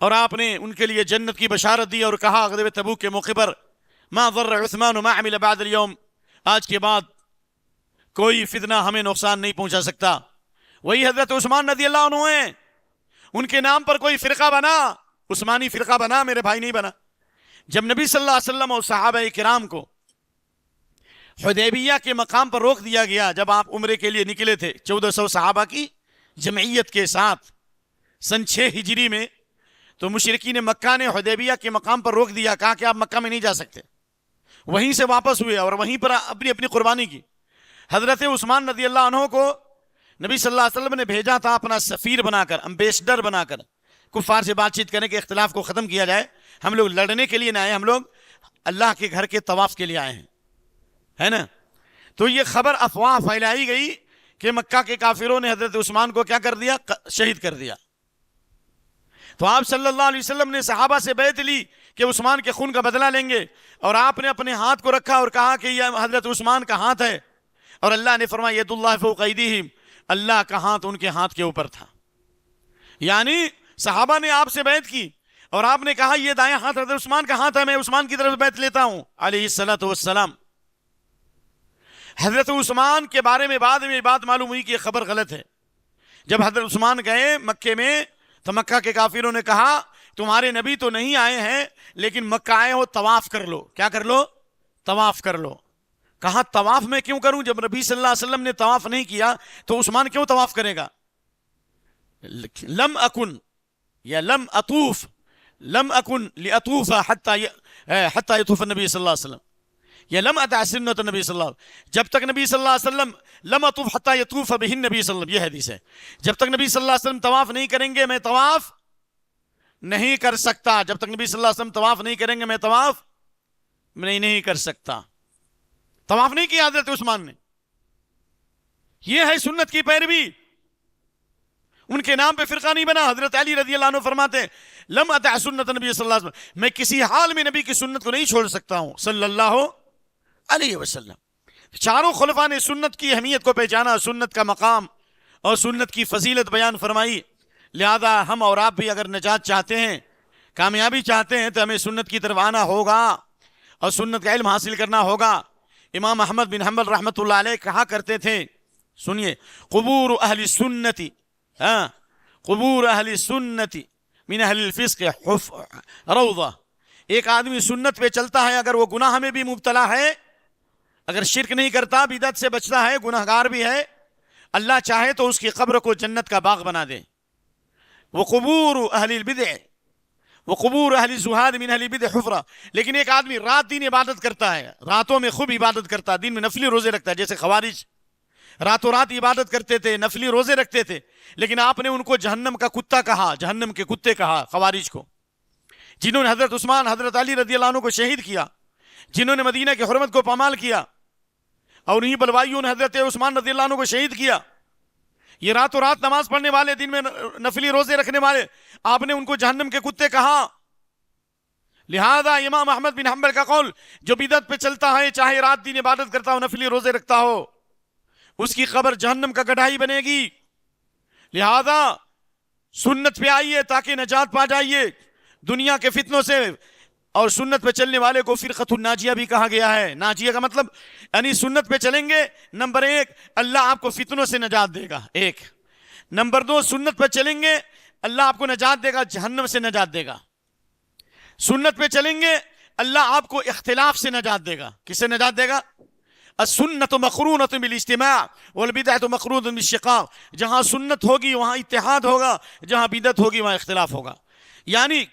اور آپ نے ان کے لیے جنت کی بشارت دی اور کہا غزوہ تبوک کے موقع پر ما ضر عثمان ما عمل بعد اليوم، آج کے بعد کوئی فتنہ ہمیں نقصان نہیں پہنچا سکتا۔ وہی حضرت عثمان رضی اللہ عنہ ہیں، ان کے نام پر کوئی فرقہ بنا، عثمانی فرقہ بنا، میرے بھائی نہیں بنا۔ جب نبی صلی اللہ علیہ وسلم اور صحابہ کرام کو حدیبیہ کے مقام پر روک دیا گیا، جب آپ عمرے کے لیے نکلے تھے 1400 صحابہ کی جمعیت کے ساتھ سن 6 ہجری میں، تو مشرکین مکہ نے حدیبیہ کے مقام پر روک دیا، کہا کہ آپ مکہ میں نہیں جا سکتے، وہیں سے واپس ہوئے اور وہیں پر اپنی اپنی قربانی کی۔ حضرت عثمان رضی اللہ عنہ کو نبی صلی اللہ علیہ وسلم نے بھیجا تھا اپنا سفیر بنا کر، امبیسڈر بنا کر، کفار سے بات چیت کرنے کے اختلاف کو ختم کیا جائے۔ ہم لوگ لڑنے کے لیے نہ آئے، ہم لوگ اللہ کے گھر کے طواف کے لیے آئے ہیں، ہے نا؟ تو یہ خبر افواہ پھیلائی گئی کہ مکہ کے کافروں نے حضرت عثمان کو کیا کر دیا؟ شہید کر دیا۔ تو آپ صلی اللہ علیہ وسلم نے صحابہ سے بیعت لی کہ عثمان کے خون کا بدلہ لیں گے، اور آپ نے اپنے ہاتھ کو رکھا اور کہا کہ یہ حضرت عثمان کا ہاتھ ہے، اور اللہ نے فرمایا ید اللہ فوق ایدیہم، اللہ کا ہاتھ ان کے ہاتھ کے اوپر تھا۔ یعنی صحابہ نے آپ سے بیعت کی اور آپ نے کہا یہ دائیں ہاتھ حضرت عثمان کا ہاتھ ہے، میں عثمان کی طرف بیعت لیتا ہوں علیہ الصلوۃ والسلام۔ حضرت عثمان کے بارے میں بعد میں بات معلوم ہوئی کہ یہ خبر غلط ہے۔ جب حضرت عثمان گئے مکے میں تو مکہ کے کافروں نے کہا تمہارے نبی تو نہیں آئے ہیں، لیکن مکہ آئے ہو طواف کر لو۔ کیا کر لو؟ طواف کر لو۔ کہا طواف میں کیوں کروں؟ جب نبی صلی اللہ علیہ وسلم نے طواف نہیں کیا تو عثمان کیوں طواف کرے گا؟ لم اکن یا لم اطوف، لم اکن لاطوف حتی یطوف النبی صلی اللہ علیہ وسلم، یا لم اتع سنت النبی صلی اللہ علیہ وسلم، جب تک نبی صلی اللہ علیہ وسلم لم اطوف حتی یطوف بہ النبی صلی اللہ علیہ وسلم، یہ حدیث ہے، جب تک نبی صلی اللہ علیہ وسلم طواف نہیں کریں گے میں طواف نہیں کر سکتا، جب تک نبی صلی اللہ علیہ وسلم طواف نہیں کریں گے میں طواف نہیں کر سکتا۔ طواف نہیں کیا حضرت عثمان نے، یہ ہے سنت کی پیروی۔ ان کے نام پہ فرقہ نہیں بنا. حضرت علی رضی اللہ عنہ فرماتے ہیں لم اتع سنت نبی صلی اللہ علیہ وسلم, میں کسی حال میں نبی کی سنت کو نہیں چھوڑ سکتا ہوں صلی اللہ علیہ وسلم. چاروں خلفاء نے سنت کی اہمیت کو پہچانا, سنت کا مقام اور سنت کی فضیلت بیان فرمائی. لہذا ہم اور آپ بھی اگر نجات چاہتے ہیں, کامیابی چاہتے ہیں, تو ہمیں سنت کی طرف آنا ہوگا اور سنت کا علم حاصل کرنا ہوگا. امام احمد بن حنبل رحمۃ اللہ علیہ کہا کرتے تھے, سنیے, قبور اہل سنتی, قبور اہل سنتی من اہل الفسق روضہ. ایک آدمی سنت پہ چلتا ہے, اگر وہ گناہ میں بھی مبتلا ہے, اگر شرک نہیں کرتا, بدعت سے بچتا ہے, گناہ گار بھی ہے, اللہ چاہے تو اس کی قبر کو جنت کا باغ بنا دے. وہ قبور اہل البدع وقبور اہل الزہاد من اہل البدع حفرہ. لیکن ایک آدمی رات دن عبادت کرتا ہے, راتوں میں خوب عبادت کرتا ہے, دن میں نفلی روزے رکھتا ہے, جیسے خوارج راتوں رات عبادت کرتے تھے, نفلی روزے رکھتے تھے, لیکن آپ نے ان کو جہنم کا کتا کہا, جہنم کے کتے کہا خوارج کو, جنہوں نے حضرت عثمان, حضرت علی رضی اللہ عنہ کو شہید کیا, جنہوں نے مدینہ کی حرمت کو پامال کیا, اور انہی بلوائیوں نے حضرت عثمان رضی اللہ عنہ کو شہید کیا. یہ راتوں رات نماز پڑھنے والے, دن میں نفلی روزے رکھنے والے, آپ نے ان کو جہنم کے کتے کہا. لہذا امام احمد بن حنبل کا قول, جو بدعت پہ چلتا ہے, چاہے رات دن عبادت کرتا ہو, نفلی روزے رکھتا ہو, اس کی قبر جہنم کا گڑھائی بنے گی. لہذا سنت پہ آئیے تاکہ نجات پا جائیے دنیا کے فتنوں سے. اور سنت پہ چلنے والے کو فرقۃ الناجیہ بھی کہا گیا ہے. ناجیہ کا مطلب یعنی سنت پہ چلیں گے, نمبر 1 اللہ آپ کو فتنوں سے نجات دے گا, 1. نمبر 2 سنت پہ چلیں گے, اللہ آپ کو نجات دے گا, جہنم سے نجات دے گا. سنت پہ چلیں گے, اللہ آپ کو اختلاف سے نجات دے گا. کس سے نجات دے گا؟ السنت مقرونۃ بالاجتماع والبدعۃ مقرونۃ بالشقاق. جہاں سنت ہوگی وہاں اتحاد ہوگا, جہاں بدعت ہوگی وہاں اختلاف ہوگا. یعنی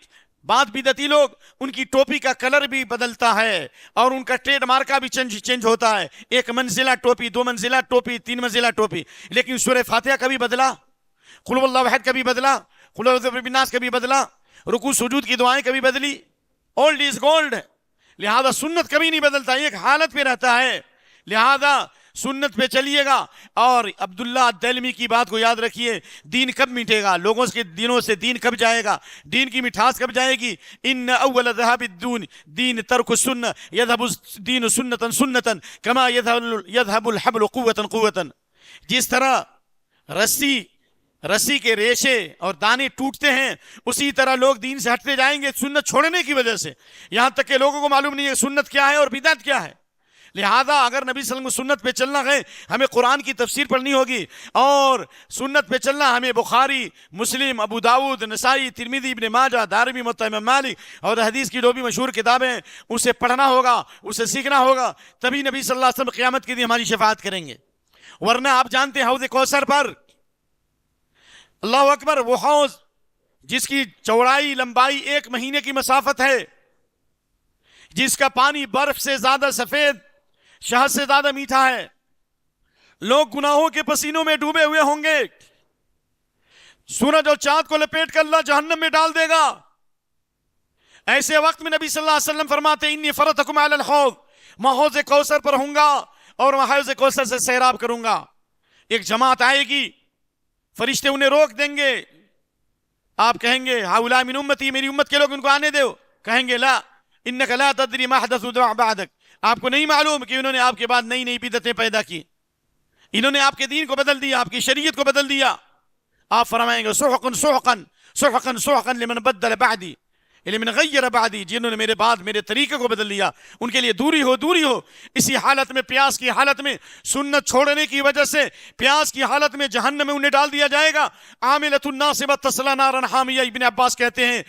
بعض بدعتی لوگ, ان کی ٹوپی کا کلر بھی بدلتا ہے اور ان کا ٹریڈ مارکا بھی چینج ہوتا ہے, 1 منزلہ ٹوپی, 2 منزلہ ٹوپی, 3 منزلہ ٹوپی, لیکن سورہ فاتحہ کبھی بدلا, قل هو اللہ احد کبھی بدلا, قل اعوذ برب الناس کبھی بدلا, رکوع سجود کی دعائیں کبھی بدلی. Old is gold. لہذا سنت کبھی نہیں بدلتا, ایک حالت پہ رہتا ہے. لہذا سنت پہ چلیے گا. اور عبداللہ الدیلمی کی بات کو یاد رکھیے, دین کب مٹے گا, لوگوں کے دینوں سے دین کب جائے گا, دین کی مٹھاس کب جائے گی؟ ان اول ذهاب الدین دین ترک السنہ یذهب الدین سنتا سنتا کما یذهب الحبل قوتا قوتا. جس طرح رسی کے ریشے اور دانے ٹوٹتے ہیں, اسی طرح لوگ دین سے ہٹتے جائیں گے سنت چھوڑنے کی وجہ سے, یہاں تک کہ لوگوں کو معلوم نہیں ہے سنت کیا ہے اور بدعت کیا ہے. لہذا اگر نبی صلی اللہ علیہ وسلم سنت پہ چلنا ہے, ہمیں قرآن کی تفسیر پڑھنی ہوگی, اور سنت پہ چلنا ہمیں بخاری, مسلم, ابو داؤد, نسائی, ترمذی, ابن ماجہ, دارمی, موطا امام مالک اور حدیث کی جو بھی مشہور کتابیں ہیں اسے پڑھنا ہوگا, اسے سیکھنا ہوگا, تبھی نبی صلی اللہ علیہ وسلم قیامت کے دن ہماری شفاعت کریں گے. ورنہ آپ جانتے ہیں حوض کوثر پر, اللہ اکبر, وہ حوض جس کی چوڑائی لمبائی 1 مہینے کی مسافت ہے, جس کا پانی برف سے زیادہ سفید, شہد سے زیادہ میٹھا ہے, لوگ گناہوں کے پسینوں میں ڈوبے ہوئے ہوں گے, سورج اور چاند کو لپیٹ کر اللہ جہنم میں ڈال دے گا. ایسے وقت میں نبی صلی اللہ علیہ وسلم فرماتے ہیں انی فرطکم علی الحوض, میں حوض کوثر پر ہوں گا اور میں حوض کوثر سے سیراب کروں گا. ایک جماعت آئے گی, فرشتے انہیں روک دیں گے, آپ کہیں گے ہؤلاء من امتی, میری امت کے لوگ ان کو آنے دو, کہیں گے لا انک لا تدری ما حدثوا بعدک, آپ کو نہیں معلوم کہ انہوں نے آپ کے بعد نئی نئی بدعتیں پیدا کی, انہوں نے آپ کے دین کو بدل دیا, آپ کی شریعت کو بدل دیا. آپ فرمائیں گے سحقا سحقا سحقا سحقا لمن بدل بعدی لمن غیر بعدی, جنہوں نے میرے بعد میرے طریقے کو بدل دیا ان کے لیے دوری ہو, دوری ہو. اسی حالت میں, پیاس کی حالت میں, سنت چھوڑنے کی وجہ سے پیاس کی حالت میں جہنم میں انہیں ڈال دیا جائے گا. عاملۃ ناصبۃ تصلی نارا حامیہ. ابن عباس کہتے ہیں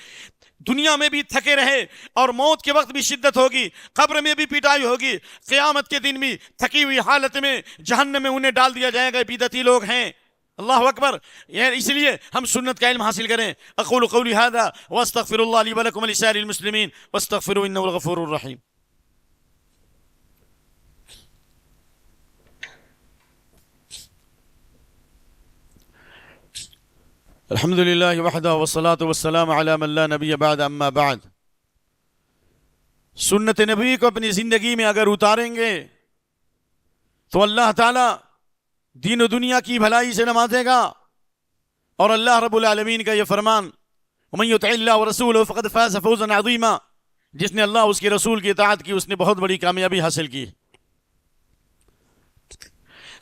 دنیا میں بھی تھکے رہے اور موت کے وقت بھی شدت ہوگی, قبر میں بھی پٹائی ہوگی, قیامت کے دن بھی تھکی ہوئی حالت میں جہنم میں انہیں ڈال دیا جائے گا. بدعتی لوگ ہیں. اللہ اکبر. اس لیے ہم سنت کا علم حاصل کریں. اقول قولی هذا واستغفر الله لي ولكم ولسائر المسلمين واستغفروه انه الغفور الرحيم. الحمد لله وحده والصلاة والسلام على من لا نبي بعد اما بعد. سنت نبی کو اپنی زندگی میں اگر اتاریں گے تو اللہ تعالی دین و دنیا کی بھلائی سے نوازے گا اور اللہ رب العالمین کا یہ فرمان ومن یطع اللہ ورسولہ فقد فاز فوزا عظیما، جس نے اللہ اس کے رسول کی اطاعت کی اس نے بہت بڑی کامیابی حاصل کی۔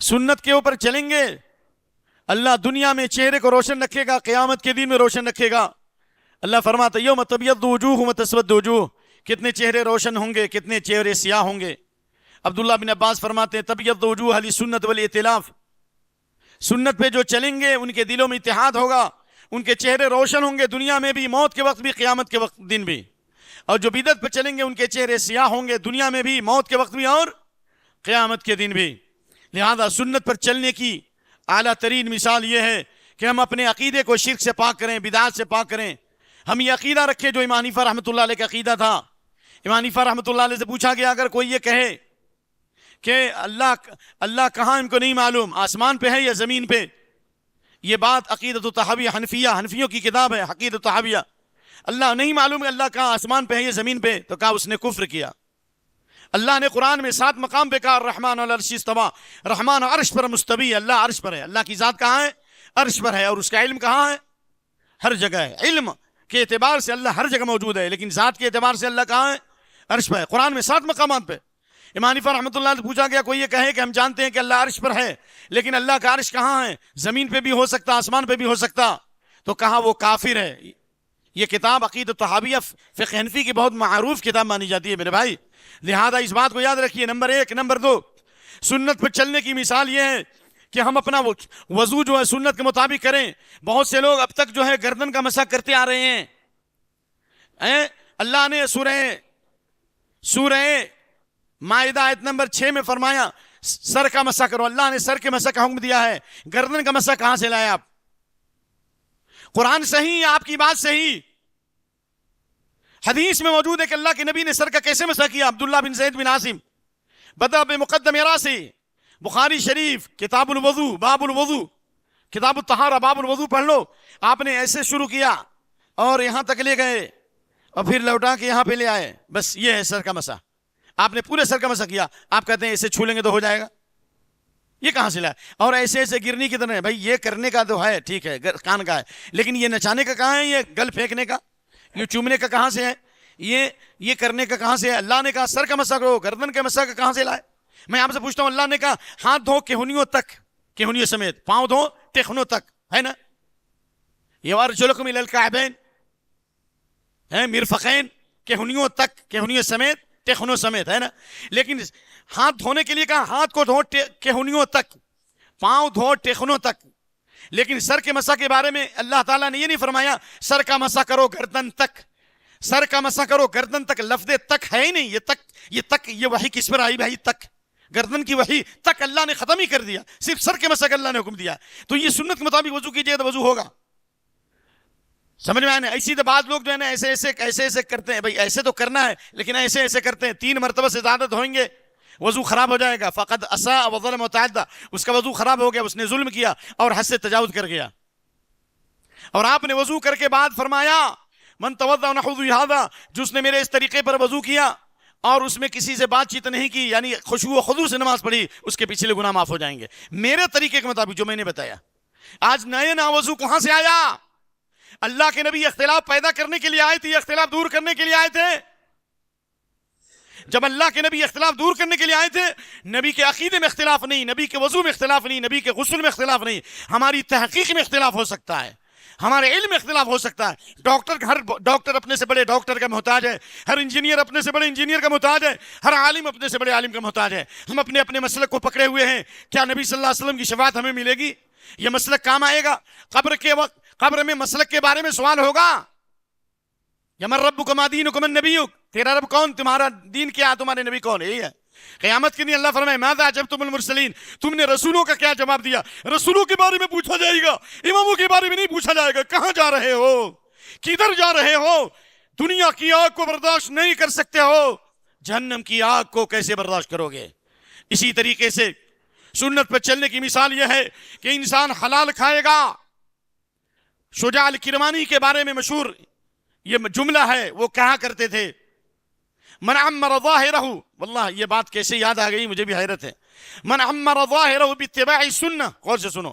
سنت کے اوپر چلیں گے اللہ دنیا میں چہرے کو روشن رکھے گا، قیامت کے دن میں روشن رکھے گا۔ اللہ فرماتا یوم تبیض وجوہ وتسود وجوہ، کتنے چہرے روشن ہوں گے، کتنے چہرے سیاہ ہوں گے۔ عبداللہ بن عباس فرماتے ہیں تبیض وجوہ اہل سنت والائتلاف، سنت پہ جو چلیں گے ان کے دلوں میں اتحاد ہوگا، ان کے چہرے روشن ہوں گے دنیا میں بھی، موت کے وقت بھی، قیامت کے وقت دن بھی۔ اور جو بدعت پہ چلیں گے ان کے چہرے سیاہ ہوں گے دنیا میں بھی، موت کے وقت بھی اور قیامت کے دن بھی۔ لہذا سنت پر چلنے کی اعلیٰ ترین مثال یہ ہے کہ ہم اپنے عقیدے کو شرک سے پاک کریں، بدعات سے پاک کریں۔ ہم یہ عقیدہ رکھیں جو امام حنیفہ رحمۃ اللہ علیہ کا عقیدہ تھا۔ امام حنیفہ رحمۃ اللہ علیہ سے پوچھا گیا اگر کوئی یہ کہے کہ اللہ کہاں ان کو نہیں معلوم، آسمان پہ ہے یا زمین پہ، یہ بات عقیدۃ الطحاویہ حنفیہ، حنفیوں کی کتاب ہے عقیدۃ الطحاویہ، اللہ نہیں معلوم کہ اللہ کہاں آسمان پہ ہے یا زمین پہ، تو کہا اس نے کفر کیا۔ اللہ نے قرآن میں 7 مقام پہ کہا الرحمن علی العرش استویٰ، رحمان عرش پر مستوی، اللہ عرش پر ہے۔ اللہ کی ذات کہاں ہے؟ عرش پر ہے۔ اور اس کا علم کہاں ہے؟ ہر جگہ ہے۔ علم کے اعتبار سے اللہ ہر جگہ موجود ہے، لیکن ذات کے اعتبار سے اللہ کہاں ہے؟ عرش پر ہے۔ قرآن میں 7 مقامات پہ۔ امام حنیفہ رحمۃ اللہ سے پوچھا گیا کوئی یہ کہے کہ ہم جانتے ہیں کہ اللہ عرش پر ہے لیکن اللہ کا عرش کہاں ہے؟ زمین پہ بھی ہو سکتا، آسمان پہ بھی ہو سکتا، تو کہا وہ کافر ہے۔ یہ کتاب عقیدۃ الطحاویہ فقہ حنفی کی بہت معروف کتاب مانی جاتی ہے میرے بھائی، لہذا اس بات کو یاد رکھیے۔ نمبر 1۔ نمبر 2، سنت پر چلنے کی مثال یہ ہے کہ ہم اپنا وضو جو ہے سنت کے مطابق کریں۔ بہت سے لوگ اب تک جو ہے گردن کا مسح کرتے آ رہے ہیں۔ اللہ نے سورہ مائدہ آیت نمبر 6 میں فرمایا سر کا مسح کرو، اللہ نے سر کے مسح کا حکم دیا ہے، گردن کا مسح کہاں سے لائے آپ؟ قرآن صحیح، آپ کی بات صحیح، حدیث میں موجود ہے کہ اللہ کے نبی نے سر کا کیسے مسح کیا۔ عبداللہ بن زید بن عاصم بدأ بمقدم راسہ، بخاری شریف کتاب الوضو باب الوضو، کتاب الطہارہ باب الوضو پڑھ لو، آپ نے ایسے شروع کیا اور یہاں تک لے گئے اور پھر لوٹا کے یہاں پہ لے آئے، بس یہ ہے سر کا مسح۔ آپ نے پورے سر کا مسح کیا، آپ کہتے ہیں ایسے چھو لیں گے تو ہو جائے گا، یہ کہاں سے لائے؟ اور ایسے ایسے گرنی کی طرح ہے، بھائی یہ کرنے کا تو ہے ٹھیک ہے کان کا ہے، لیکن یہ نچانے کا کہاں ہے؟ یہ گل پھینکنے کا، یہ چومنے کا کہاں سے ہے؟ یہ کرنے کا کہاں سے ہے؟ اللہ نے کہا سر کا مسح کرو، گردن کے مسح کا کہاں سے لائے؟ میں آپ سے پوچھتا ہوں، اللہ نے کہا ہاتھ دھو کہنیوں تک، کہنیوں سمیت، پاؤں دھو ٹخنوں تک، ہے نا؟ یہ وارجلکم الی الکعبین ہے، مرفقین، کہنیوں تک، کہنیوں سمیت، ٹخنوں سمیت، ہے نا؟ لیکن ہاتھ دھونے کے لیے کہا ہاتھ کو دھو کہنیوں تک، پاؤں دھو ٹخنوں تک، لیکن سر کے مسح کے بارے میں اللہ تعالیٰ نے یہ نہیں فرمایا سر کا مسح کرو گردن تک، سر کا مسح کرو گردن تک، لفظ تک ہے ہی نہیں، یہ تک یہ وحی کس پر آئی بھائی؟ تک، گردن کی وحی تک اللہ نے ختم ہی کر دیا، صرف سر کے مسح کا اللہ نے حکم دیا۔ تو یہ سنت کے مطابق وضو کیجئے تو وضو ہوگا، سمجھ میں آئے نا؟ ایسی تو بعض لوگ جو ہے نا ایسے ایسے کرتے ہیں، بھائی ایسے تو کرنا ہے لیکن ایسے ایسے کرتے ہیں، 3 مرتبہ سے زیادہ دھوئیں گے وضو خراب ہو جائے گا، فقد اساء وظلم وتعدى، اس کا وضو خراب ہو گیا، اس نے ظلم کیا اور حد سے تجاوز کر گیا۔ اور آپ نے وضو کر کے بعد فرمایا من توضأ نحو هذا، جس نے میرے اس طریقے پر وضو کیا اور اس میں کسی سے بات چیت نہیں کی، یعنی خشوع و خضوع سے نماز پڑھی، اس کے پچھلے گناہ معاف ہو جائیں گے میرے طریقے کے مطابق جو میں نے بتایا۔ آج نئے وضو کہاں سے آیا؟ اللہ کے نبی اختلاف پیدا کرنے کے لیے آئے تھے، اختلاف دور کرنے کے لیے آئے تھے۔ جب اللہ کے نبی اختلاف دور کرنے کے لیے آئے تھے، نبی کے عقیدے میں اختلاف نہیں، نبی کے وضو میں اختلاف نہیں، نبی کے غسل میں اختلاف نہیں، ہماری تحقیق میں اختلاف ہو سکتا ہے، ہمارے علم میں اختلاف ہو سکتا ہے۔ ہر ڈاکٹر اپنے سے بڑے ڈاکٹر کا محتاج ہے، ہر انجینئر اپنے سے بڑے انجینئر کا محتاج ہے، ہر عالم اپنے سے بڑے عالم کا محتاج ہے۔ ہم اپنے اپنے مسلک کو پکڑے ہوئے ہیں، کیا نبی صلی اللہ علیہ وسلم کی شفاعت ہمیں ملے گی؟ یہ مسلک کام آئے گا قبر کے وقت؟ قبر میں مسلک کے بارے میں سوال ہوگا، یا من ربک ما دینک من نبیک، تیرا رب کون، تمہارا دین کیا، تمہارے نبی کون؟ یہی ہے۔ قیامت کے دن اللہ فرمائے ماذا اجبتم المرسلین، تم نے رسولوں کا کیا جواب دیا؟ رسولوں کے بارے میں پوچھا جائے گا، اماموں کے بارے میں نہیں پوچھا جائے گا۔ کہاں جا رہے ہو، کدھر جا رہے ہو؟ دنیا کی آگ کو برداشت نہیں کر سکتے ہو، جہنم کی آگ کو کیسے برداشت کرو گے؟ اسی طریقے سے سنت پر چلنے کی مثال یہ ہے کہ انسان حلال کھائے گا۔ شجاع الکرمانی کے بارے میں مشہور یہ جملہ ہے، وہ کہا کرتے تھے من عمر ظاہرہ، واللہ یہ بات کیسے یاد آ گئی مجھے بھی حیرت ہے، من عمر ظاہرہ باتباع السنہ، غور سے سنو،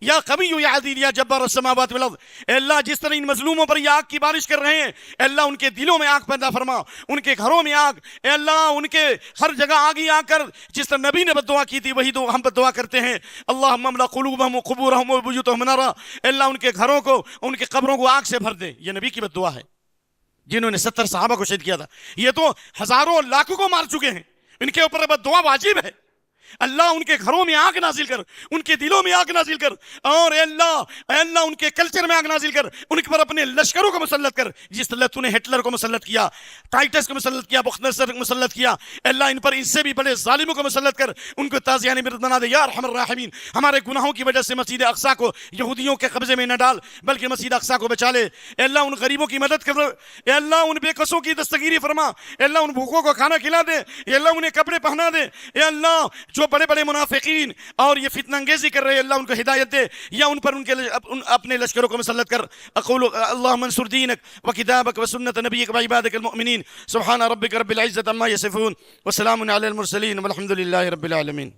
یا قوی یا عزیز یا جبار السماوات والارض، اے اللہ جس طرح ان مظلوموں پر یہ آگ کی بارش کر رہے ہیں، اے اللہ ان کے دلوں میں آگ پیدا فرما، ان کے گھروں میں آگ، اے اللہ ان کے ہر جگہ آگ ہی آگ کر، جس طرح نبی نے بد دعا کی تھی وہی ہم بد دعا کرتے ہیں۔ اللہم املا قلوبہم وقبورہم وبیوتہم نارا، اے اللہ ان کے گھروں کو، ان کے قبروں کو آگ سے بھر دے۔ یہ نبی کی بد دعا ہے جنہوں نے 70 صحابہ کو شہید کیا تھا، یہ تو ہزاروں لاکھوں کو مار چکے ہیں، ان کے اوپر بد دعا واجب ہے۔ اللہ ان کے گھروں میں آگ نازل کر، ان کے دلوں میں آگ نازل کر، اور اے اللہ ان کے کلچر میں آگ نازل کر، ان کے پر اپنے لشکروں کو مسلط کر، جس طرح تو نے ہٹلر کو مسلط کیا، ٹائٹس کو مسلط کیا، بختنصر کو مسلط کیا، اے اللہ ان پر ان سے بھی بڑے ظالموں کو مسلط کر، ان کو تازیانِ مرد بنا دے یا ارحم الراحمین۔ ہمارے گناہوں کی وجہ سے مسجد اقصیٰ کو یہودیوں کے قبضے میں نہ ڈال، بلکہ مسجد اقصیٰ کو بچا لے۔ اے اللہ ان غریبوں کی مدد کر، اے اللہ ان بے کسوں کی دستگیری فرما، اے اللہ ان بھوکوں کو کھانا کھلا دے، اے اللہ انہیں کپڑے پہنا دے، اے اللہ جو بڑے بڑے منافقین اور یہ فتنہ انگیزی کر رہے ہیں، اللہ ان کو ہدایت دے، یا ان پر ان کے اپنے لشکروں کو مسلط کر۔ اقول اللہم انصر دینک وکتابک وسنت نبیک وعبادک المؤمنین۔ سبحان ربک رب العزت عما یصفون وسلام علی المرسلین والحمد للہ رب العالمین۔